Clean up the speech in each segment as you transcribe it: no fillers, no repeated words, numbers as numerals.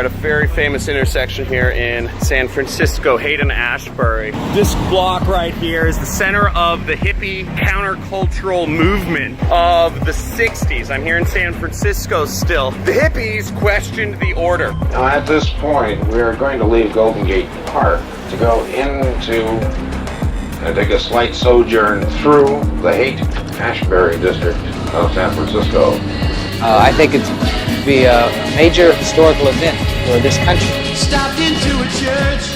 at a very famous intersection here in San Francisco, Haight-Ashbury. This block right here is the center of the hippie countercultural movement of the 60s. I'm here in San Francisco still. The hippies questioned the order. Now at this point, we are going to leave Golden Gate Park to go into and take a slight sojourn through the Haight-Ashbury district of San Francisco. I think it's be a major historical event for this country. Stopped into a church.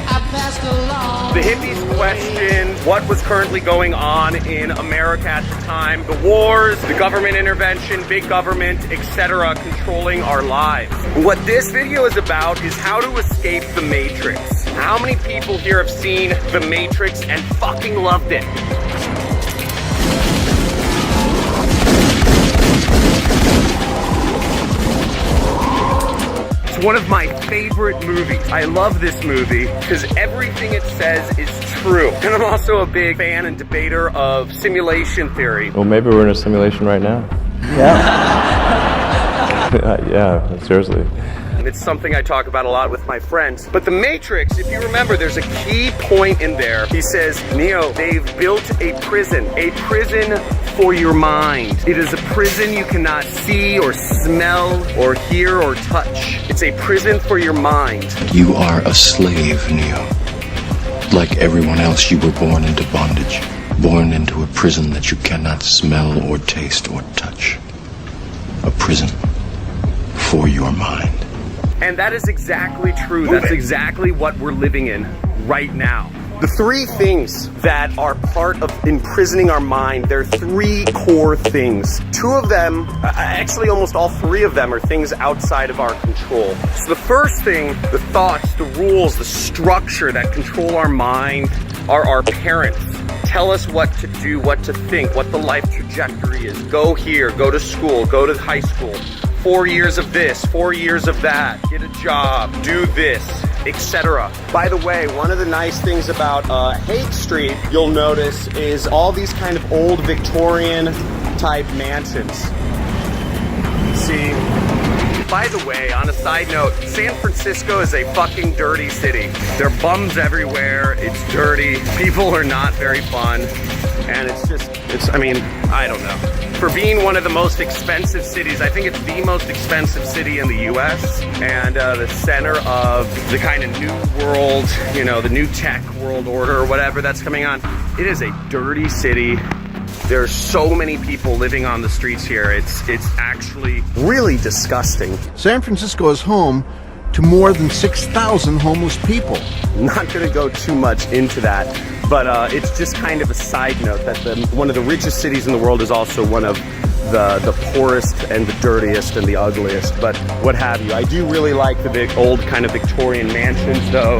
I passed along. The hippies questioned what was currently going on in America at the time. The wars, the government intervention, big government, etc. controlling our lives. What this video is about is how to escape the Matrix. How many people here have seen the Matrix and fucking loved it? One of my favorite movies. I love this movie because everything it says is true. And I'm also a big fan and debater of simulation theory. Well, maybe we're in a simulation right now. Yeah. Yeah, seriously. And it's something I talk about a lot with my friends. But the Matrix, if you remember, there's a key point in there. He says, Neo, they've built a prison for your mind. It is a prison you cannot see or smell or hear or touch. It's a prison for your mind. You are a slave, Neo. Like everyone else, you were born into bondage. Born into a prison that you cannot smell or taste or touch. A prison for your mind. And that is exactly true. That's exactly what we're living in right now. The three things that are part of imprisoning our mind, there are three core things. Two of them, actually almost all three of them, are things outside of our control. So the first thing, the thoughts, the rules, the structure that control our mind are our parents. Tell us what to do, what to think, what the life trajectory is. Go here, go to school, go to high school. 4 years of this, 4 years of that, get a job, do this, etc. By the way, one of the nice things about Haight Street, you'll notice, is all these kind of old Victorian type mansions. See, by the way, on a side note, San Francisco is a fucking dirty city. There are bums everywhere, it's dirty, people are not very fun, and I mean, I don't know. For being one of the most expensive cities, I think it's the most expensive city in the US, and the center of the kind of new world, you know, the new tech world order or whatever that's coming on. It is a dirty city. There's so many people living on the streets here. It's actually really disgusting. San Francisco is home to more than 6,000 homeless people. I'm not gonna go too much into that, but it's just kind of a side note that one of the richest cities in the world is also one of the poorest and the dirtiest and the ugliest, but what have you. I do really like the big old kind of Victorian mansions though,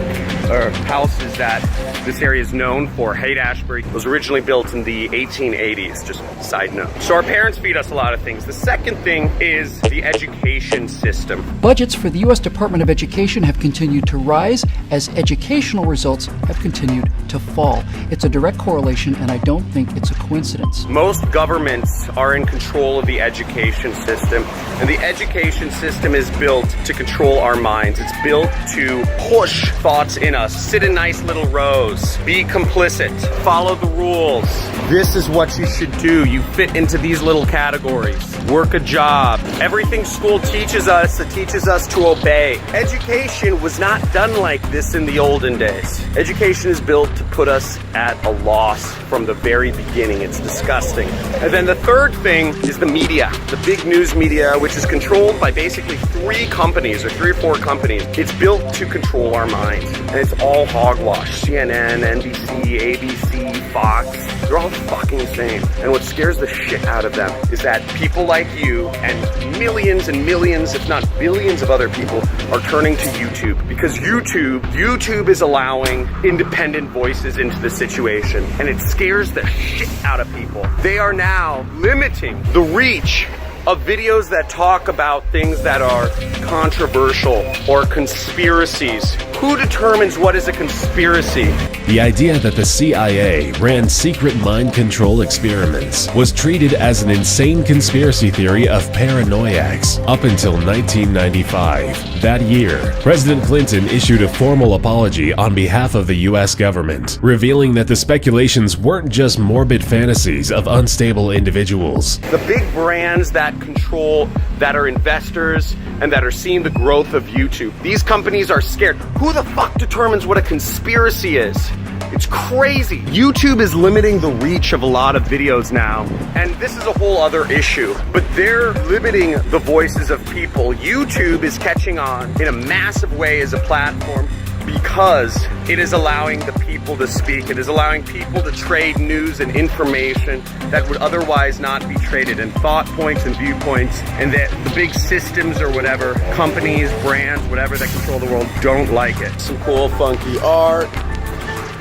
or houses that this area is known for. Haight-Ashbury was originally built in the 1880s, just a side note. So our parents feed us a lot of things. The second thing is the education system. Budgets for the U.S. Department of Education have continued to rise as educational results have continued to fall. It's a direct correlation, and I don't think it's a coincidence. Most governments are in control of the education system, and the education system is built to control our minds. It's built to push thoughts in us, sit in nice little rows, be complicit, follow the rules. This is what you should do. You fit into these little categories. Work a job. Everything school teaches us, it teaches us to obey. Education was not done like this in the olden days. Education is built to put us at a loss from the very beginning. It's disgusting. And then the third thing is the media, the big news media, which is controlled by basically three companies or 3 or 4 companies. It's built to control our minds, and it's all hogwash. CNN, NBC, ABC, Fox, they're all fucking the same. And what scares the shit out of them is that people like you and millions, if not billions of other people are turning to YouTube, because YouTube is allowing independent voices into the situation, and it scares the shit out of people. They are now limiting the reach of videos that talk about things that are controversial or conspiracies. Who determines what is a conspiracy? The idea that the CIA ran secret mind control experiments was treated as an insane conspiracy theory of paranoiacs up until 1995. That year, President Clinton issued a formal apology on behalf of the US government, revealing that the speculations weren't just morbid fantasies of unstable individuals. The big brands that control, that are investors, and that are seeing the growth of YouTube, these companies are scared. Who the fuck determines what a conspiracy is? It's crazy. YouTube is limiting the reach of a lot of videos now, and this is a whole other issue, but they're limiting the voices of people. YouTube is catching on in a massive way as a platform because it is allowing the people to speak. It is allowing people to trade news and information that would otherwise not be traded, and thought points and viewpoints, and that the big systems or whatever, companies, brands, whatever that control the world don't like it. Some cool funky art.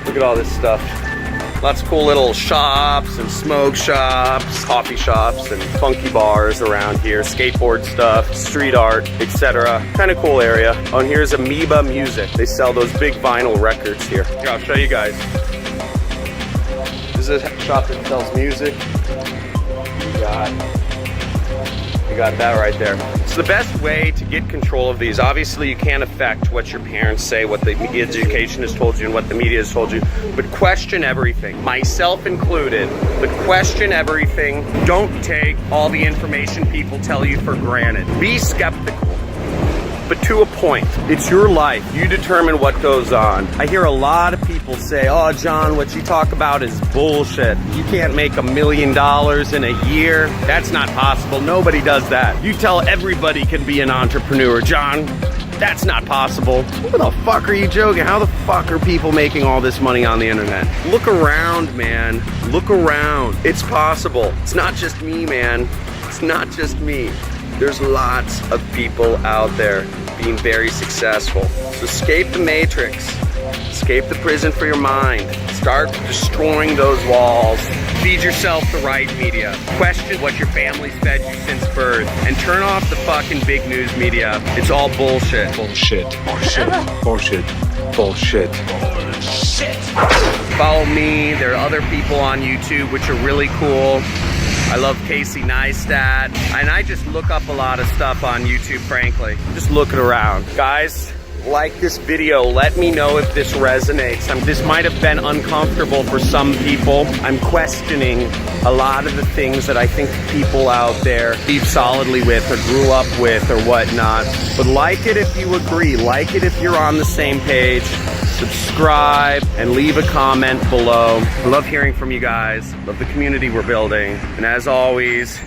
Look at all this stuff. Lots of cool little shops and smoke shops, coffee shops, and funky bars around here. Skateboard stuff, street art, etc. Kind of cool area. Oh, and here's Amoeba Music. They sell those big vinyl records here. Here, I'll show you guys. This is a shop that sells music. You got that right there. So the best way to get control of these, obviously you can't affect what your parents say, what the education has told you, and what the media has told you, but question everything, myself included, but question everything. Don't take all the information people tell you for granted. Be skeptical, but to a point. It's your life. You determine what goes on. I hear a lot of people say, oh, John, what you talk about is bullshit. You can't make $1 million in a year. That's not possible. Nobody does that. You tell everybody can be an entrepreneur. John, that's not possible. What the fuck are you joking? How the fuck are people making all this money on the internet? Look around, man. Look around. It's possible. It's not just me, man. It's not just me. There's lots of people out there being very successful. So escape the matrix. Escape the prison for your mind. Start destroying those walls. Feed yourself the right media. Question what your family's fed you since birth. And turn off the fucking big news media. It's all bullshit. Bullshit. Bullshit. Bullshit. Bullshit. Bullshit. Follow me. There are other people on YouTube which are really cool. I love Casey Neistat, and I just look up a lot of stuff on YouTube, frankly. Just looking around. Guys, like this video. Let me know if this resonates. This might have been uncomfortable for some people. I'm questioning a lot of the things that I think people out there believe solidly with or grew up with or whatnot. But like it if you agree. Like it if you're on the same page. Subscribe and leave a comment below. I love hearing from you guys. Love the community we're building. And as always,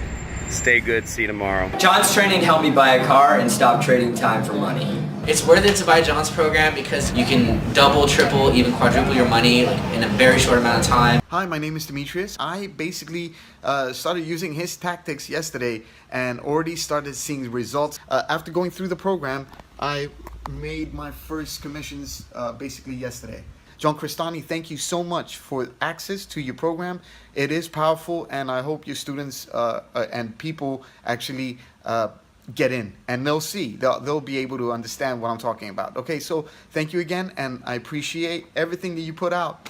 stay good. See you tomorrow. John's training helped me buy a car and stop trading time for money. It's worth it to buy John's program because you can double, triple, even quadruple your money in a very short amount of time. Hi, my name is Demetrius. I basically started using his tactics yesterday and already started seeing results. After going through the program, I made my first commissions basically yesterday. John Crestani, thank you so much for access to your program. It is powerful, and I hope your students and people actually get in, and they'll see. They'll be able to understand what I'm talking about. Okay, so thank you again, and I appreciate everything that you put out.